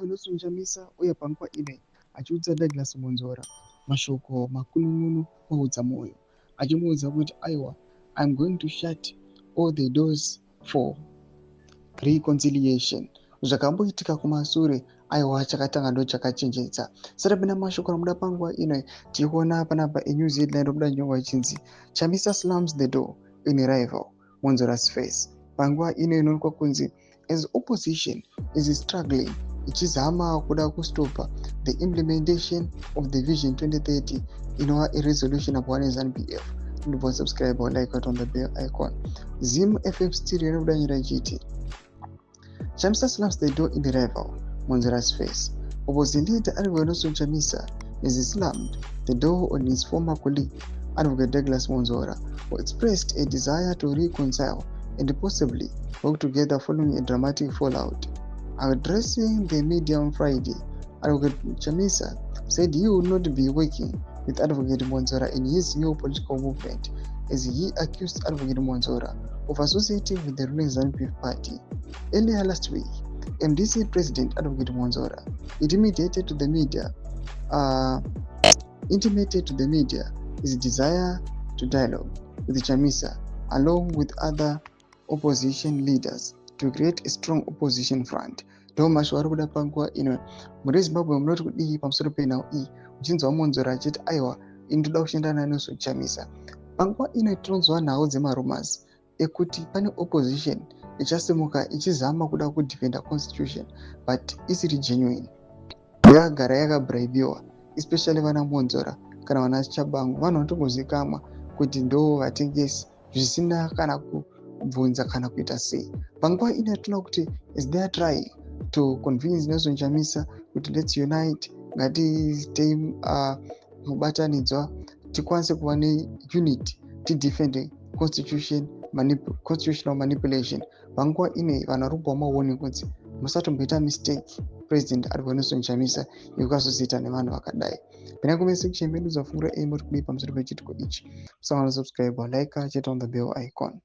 Nelson Chamisa uye panguva ine achiudza Douglas Monzora mashoko makunununu kuudza moyo, achimuudza kuti aiwa, I'm going to shut all the doors for reconciliation. Zvakamboitika kumashure aiwa chakatanga ndo chakachenjedza. Saka pina mashoko anobuda panguva ino tikuona panapa eNew Zealand robuda nyorwa ichinzi Chamisa slams the door in rival Monzora's face. Panguva ino inoonekwa kunzi as opposition is struggling ichizama kuda kustopa the implementation of the Vision 2030 inova resolution upon ZANU-PF. Ndibva subscribe or like on the bell icon. Zim FM stereo inobuda nyora ichiti Chamisa slams the door in the rival Monzora's face. Opposing leader Advocate Nelson Chamisa has slammed the door on his former colleague Advocate Douglas Monzora, who expressed a desire to reconcile and possibly work together following a dramatic fallout. Addressing the media on Friday, Advocate Chamisa said he would not be working with Advocate Monzora in his new political movement, as he accused Advocate Monzora of associating with the ruling ZANU-PF party. Earlier last week, MDC President Advocate Monzora intimated to the media his desire to dialogue with Chamisa along with other opposition leaders to create a strong opposition front. Ndo mashoko ari kuda panguva ino. Muri Zimbabwe munoti kudii pamusoro penhau iyi, uchinzwa Monzora achiti aiwa indoda kushanda naNelson Chamisa. Panguva ino tinonzwa nhau dzemarumors ekuti pane opposition ichasimuka ichizama kuda kudefenda constitution but isiri genuine. Yakagara yakabraibiwa, especially vana Monzora kana vana Chabangu vanhu vanotongozikamwa kuti ndo vatengesi zvisina kana kubvunza kana kuita sei. Panguva ino tinoona kuti is they are trying to convince Nelson Chamisa kuti let's unite, ngatiitei mubatanidzwa tikwanise kuva neunity tidefende constitutional manipulation. Panguva ine vanhu vari kupa maoni kunzi musatomboita mistake President Advocate Nelson Chamisa yekukazoziita nevanhu vakadai. Pena kumese kuchembedza fungura muri kudii pamusoro pechitiko ichi. Musangana subscribe or like, cheta on the bell icon.